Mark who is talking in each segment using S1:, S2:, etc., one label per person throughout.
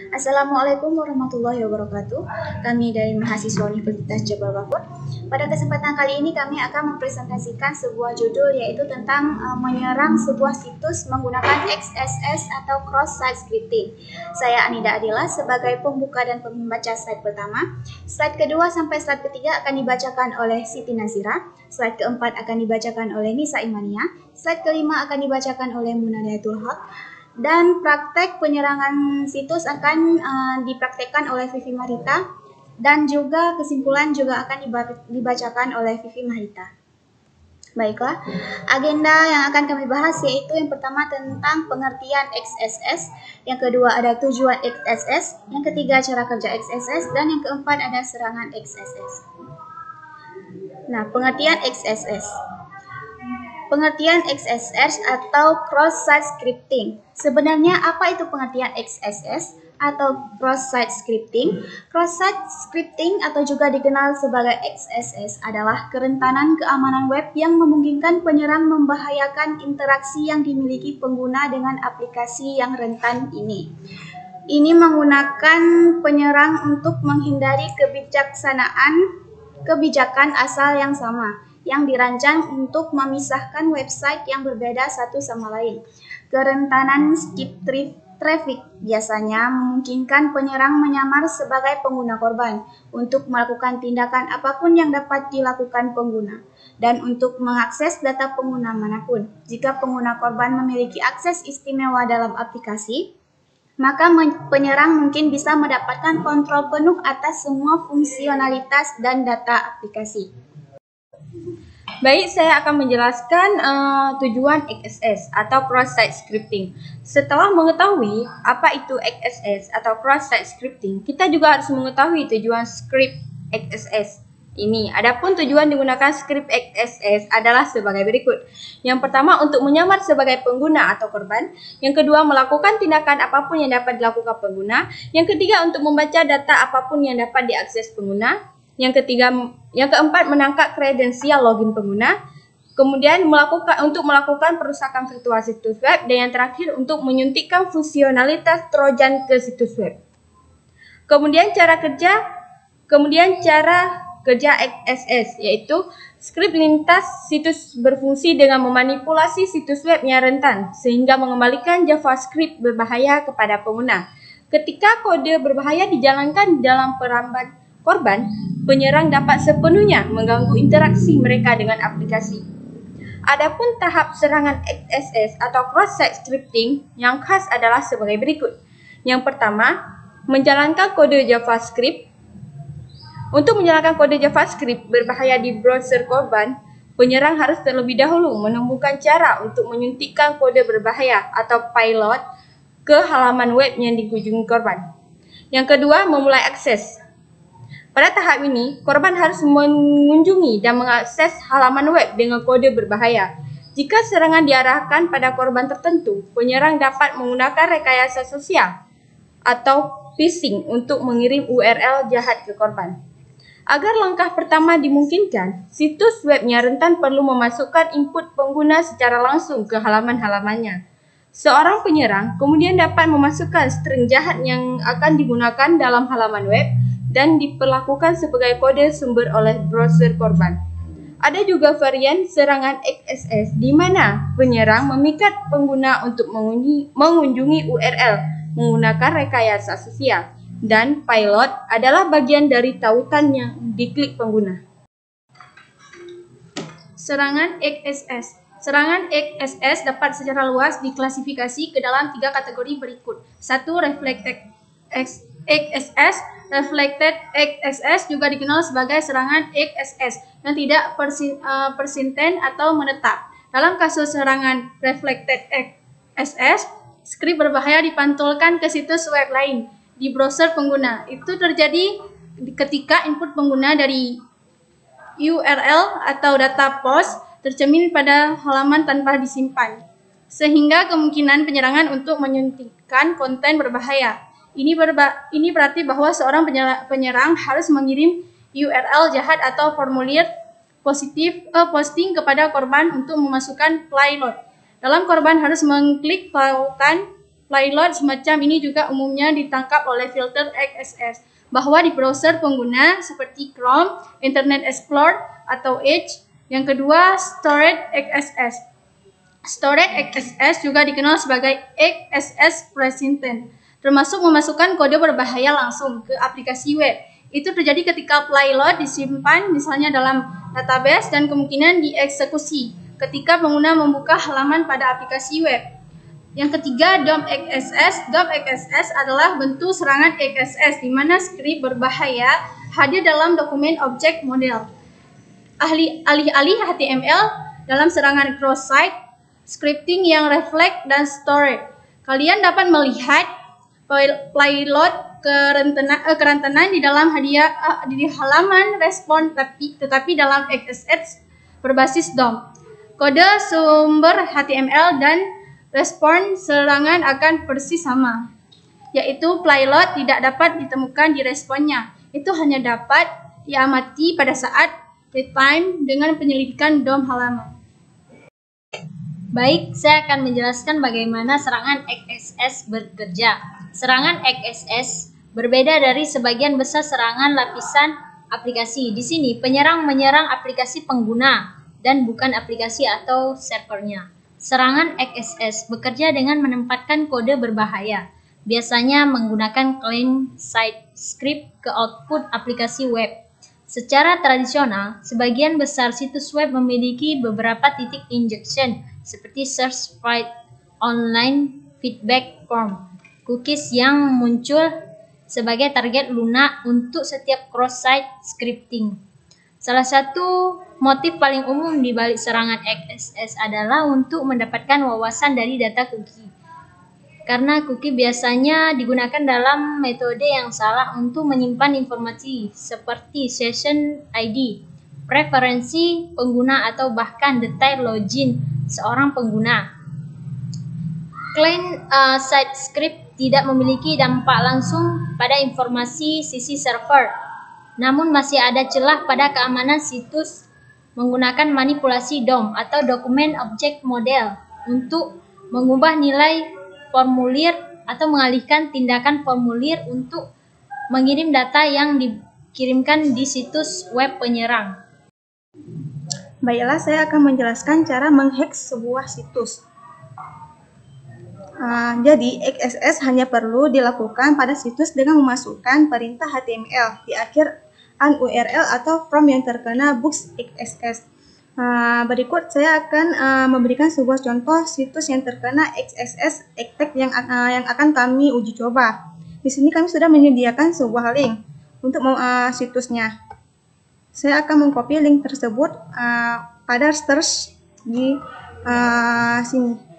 S1: Assalamualaikum warahmatullahi wabarakatuh. Kami dari mahasiswa Universitas Jabal Bafut. Pada kesempatan kali ini kami akan mempresentasikan sebuah judul yaitu tentang menyerang sebuah situs menggunakan XSS atau cross-site scripting. Saya Anida Adila sebagai pembuka dan pembaca slide pertama. Slide kedua sampai slide ketiga akan dibacakan oleh Siti Nazira. Slide keempat akan dibacakan oleh Nisa Imania. Slide kelima akan dibacakan oleh Munadayatul Haq. Dan praktek penyerangan situs akan dipraktekkan oleh Vivi Marita dan juga kesimpulan juga akan dibacakan oleh Vivi Marita. Baiklah, agenda yang akan kami bahas yaitu yang pertama tentang pengertian XSS, yang kedua ada tujuan XSS, yang ketiga cara kerja XSS, dan yang keempat ada serangan XSS. Nah, pengertian XSS. Pengertian XSS atau cross-site scripting. Sebenarnya apa itu pengertian XSS atau cross-site scripting? Cross-site scripting atau juga dikenal sebagai XSS adalah kerentanan keamanan web yang memungkinkan penyerang membahayakan interaksi yang dimiliki pengguna dengan aplikasi yang rentan ini. Ini menggunakan penyerang untuk menghindari kebijakan asal yang sama yang dirancang untuk memisahkan website yang berbeda satu sama lain. Kerentanan skip traffic biasanya memungkinkan penyerang menyamar sebagai pengguna korban untuk melakukan tindakan apapun yang dapat dilakukan pengguna dan untuk mengakses data pengguna manapun. Jika pengguna korban memiliki akses istimewa dalam aplikasi, maka penyerang mungkin bisa mendapatkan kontrol penuh atas semua fungsionalitas dan data aplikasi.
S2: Baik, saya akan menjelaskan tujuan XSS atau cross-site scripting. Setelah mengetahui apa itu XSS atau cross-site scripting, kita juga harus mengetahui tujuan script XSS ini. Adapun tujuan digunakan script XSS adalah sebagai berikut. Yang pertama, untuk menyamar sebagai pengguna atau korban. Yang kedua, melakukan tindakan apapun yang dapat dilakukan pengguna. Yang ketiga, untuk membaca data apapun yang dapat diakses pengguna. Yang keempat, menangkap kredensial login pengguna. Kemudian untuk melakukan perusakan virtual situs web. Dan yang terakhir, untuk menyuntikkan fungsionalitas Trojan ke situs web. Kemudian cara kerja XSS, yaitu skrip lintas situs berfungsi dengan memanipulasi situs web yang rentan sehingga mengembalikan JavaScript berbahaya kepada pengguna. Ketika kode berbahaya dijalankan dalam peramban korban, penyerang dapat sepenuhnya mengganggu interaksi mereka dengan aplikasi. Adapun tahap serangan XSS atau cross-site scripting yang khas adalah sebagai berikut. Yang pertama, menjalankan kode JavaScript. Untuk menjalankan kode JavaScript berbahaya di browser korban, penyerang harus terlebih dahulu menemukan cara untuk menyuntikkan kode berbahaya atau payload ke halaman web yang dikunjungi korban. Yang kedua, memulai akses. Pada tahap ini, korban harus mengunjungi dan mengakses halaman web dengan kode berbahaya. Jika serangan diarahkan pada korban tertentu, penyerang dapat menggunakan rekayasa sosial atau phishing untuk mengirim URL jahat ke korban. Agar langkah pertama dimungkinkan, situs webnya rentan perlu memasukkan input pengguna secara langsung ke halaman-halamannya. Seorang penyerang kemudian dapat memasukkan string jahat yang akan digunakan dalam halaman web dan diperlakukan sebagai kode sumber oleh browser korban. Ada juga varian serangan XSS di mana penyerang memikat pengguna untuk mengunjungi URL menggunakan rekayasa sosial dan payload adalah bagian dari tautan yang diklik pengguna. Serangan XSS. Serangan XSS dapat secara luas diklasifikasi ke dalam 3 kategori berikut. 1. Reflected XSS. Reflected XSS juga dikenal sebagai serangan XSS yang tidak persisten atau menetap. Dalam kasus serangan Reflected XSS, skrip berbahaya dipantulkan ke situs web lain di browser pengguna. Itu terjadi ketika input pengguna dari URL atau data post tercermin pada halaman tanpa disimpan, sehingga kemungkinan penyerangan untuk menyuntikkan konten berbahaya. Ini berarti bahwa seorang penyerang harus mengirim URL jahat atau formulir posting kepada korban untuk memasukkan payload. Dalam korban harus mengklik tautan payload semacam ini juga umumnya ditangkap oleh filter XSS, bahwa di browser pengguna seperti Chrome, Internet Explorer, atau Edge. Yang kedua, storage XSS. Storage XSS juga dikenal sebagai XSS persistent, termasuk memasukkan kode berbahaya langsung ke aplikasi web. Itu terjadi ketika payload disimpan misalnya dalam database dan kemungkinan dieksekusi ketika pengguna membuka halaman pada aplikasi web. Yang ketiga, DOM XSS. DOM XSS adalah bentuk serangan XSS di mana skrip berbahaya hadir dalam dokumen objek model. Alih-alih HTML dalam serangan cross-site scripting yang reflect dan storage. Kalian dapat melihat payload kerentanan di dalam di halaman respon tetapi dalam XSS berbasis DOM. Kode sumber HTML dan respon serangan akan persis sama, yaitu payload tidak dapat ditemukan di responnya. Itu hanya dapat diamati pada saat real-time dengan penyelidikan DOM halaman.
S3: Baik, saya akan menjelaskan bagaimana serangan XSS bekerja. Serangan XSS berbeda dari sebagian besar serangan lapisan aplikasi. Di sini, penyerang menyerang aplikasi pengguna dan bukan aplikasi atau servernya. Serangan XSS bekerja dengan menempatkan kode berbahaya, biasanya menggunakan client-side script ke output aplikasi web. Secara tradisional, sebagian besar situs web memiliki beberapa titik injection seperti search field, online feedback form, cookies yang muncul sebagai target lunak untuk setiap cross-site scripting. Salah satu motif paling umum di balik serangan XSS adalah untuk mendapatkan wawasan dari data cookie. Karena cookie biasanya digunakan dalam metode yang salah untuk menyimpan informasi seperti session ID, preferensi pengguna, atau bahkan detail login seorang pengguna. Client-side script tidak memiliki dampak langsung pada informasi sisi server, namun masih ada celah pada keamanan situs menggunakan manipulasi DOM atau dokumen objek model untuk mengubah nilai formulir atau mengalihkan tindakan formulir untuk mengirim data yang dikirimkan di situs web penyerang.
S1: Baiklah, saya akan menjelaskan cara menghack sebuah situs. Jadi, XSS hanya perlu dilakukan pada situs dengan memasukkan perintah HTML di akhir URL atau from yang terkena box XSS. Berikut saya akan memberikan sebuah contoh situs yang terkena XSS attack yang akan kami uji coba. Di sini kami sudah menyediakan sebuah link untuk situsnya. Saya akan mengcopy link tersebut pada search di sini.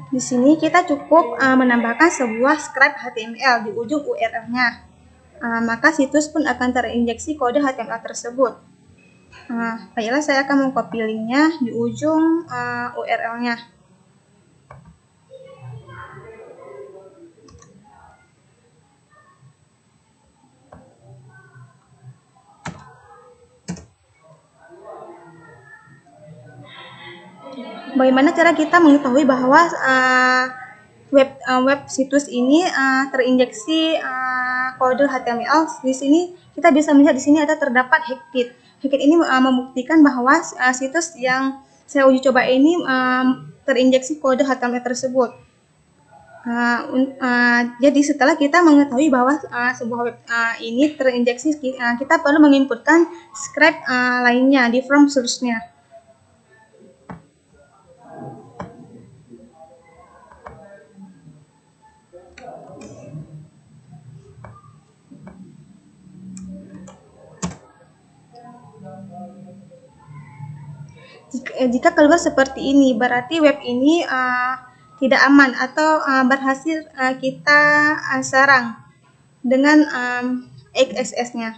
S1: Di sini kita cukup menambahkan sebuah script HTML di ujung URL-nya. Maka situs pun akan terinjeksi kode HTML tersebut. Baiklah, saya akan mengcopy linknya di ujung URL-nya. Bagaimana cara kita mengetahui bahwa web situs ini terinjeksi kode HTML? Di sini kita bisa melihat di sini ada terdapat hackkit. Hackkit ini membuktikan bahwa situs yang saya uji coba ini terinjeksi kode HTML tersebut. Jadi setelah kita mengetahui bahwa sebuah web ini terinjeksi, kita perlu menginputkan script lainnya di from source-nya. Jika keluar seperti ini, berarti web ini tidak aman atau berhasil kita serang dengan XSS-nya.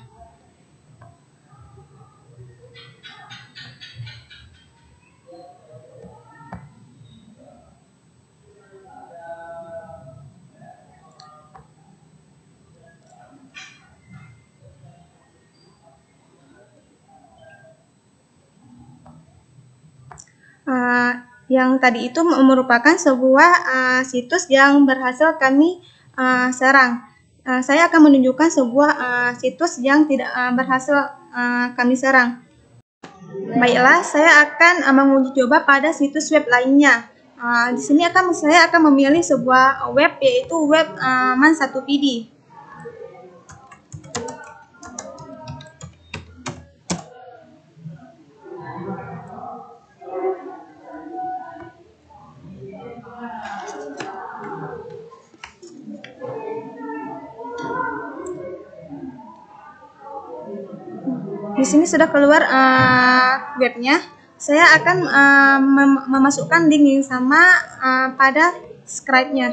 S2: yang tadi itu merupakan sebuah situs yang berhasil kami serang. Saya akan menunjukkan sebuah situs yang tidak berhasil kami serang. Baiklah, saya akan menguji coba pada situs web lainnya. Di sini saya akan memilih sebuah web, yaitu web Man1PD. Di sini sudah keluar webnya. Saya akan memasukkan link yang sama pada scribe-nya.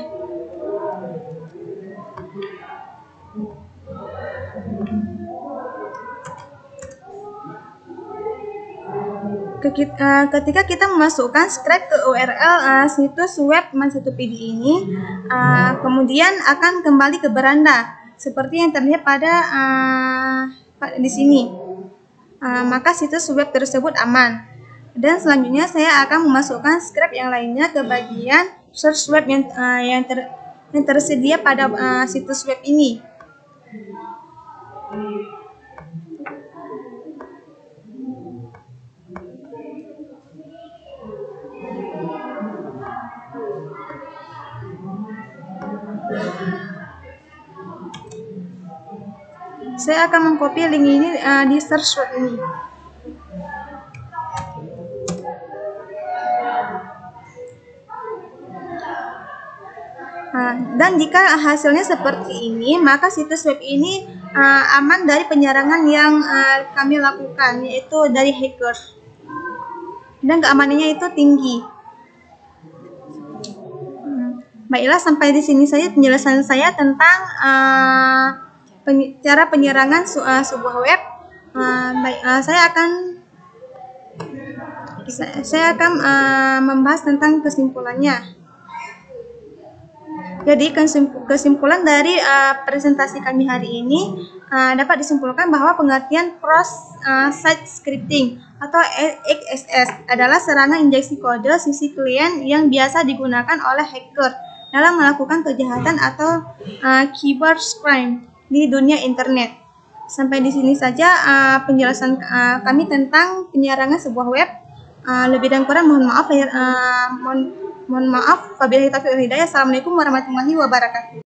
S2: Ketika kita memasukkan scribe ke URL situs web Man1PD ini, kemudian akan kembali ke beranda seperti yang terlihat pada di sini. Maka situs web tersebut aman. Dan selanjutnya saya akan memasukkan script yang lainnya ke bagian source web yang tersedia pada situs web ini. Saya akan mengcopy link ini di search web ini. Dan jika hasilnya seperti ini, maka situs web ini aman dari penyerangan yang kami lakukan, yaitu dari hacker. Dan keamanannya itu tinggi. Baiklah, sampai di sini saja penjelasan saya tentang cara penyerangan sebuah web. Saya akan membahas tentang kesimpulannya. Jadi kesimpulan dari presentasi kami hari ini dapat disimpulkan bahwa pengertian cross-site scripting atau XSS adalah serangan injeksi kode sisi klien yang biasa digunakan oleh hacker dalam melakukan kejahatan atau cyber crime di dunia internet. Sampai di sini saja penjelasan kami tentang penyerangan sebuah web. Lebih dan kurang mohon maaf. Mohon maaf. Wabillahi taufiq wal hidayah. Assalamualaikum warahmatullahi wabarakatuh.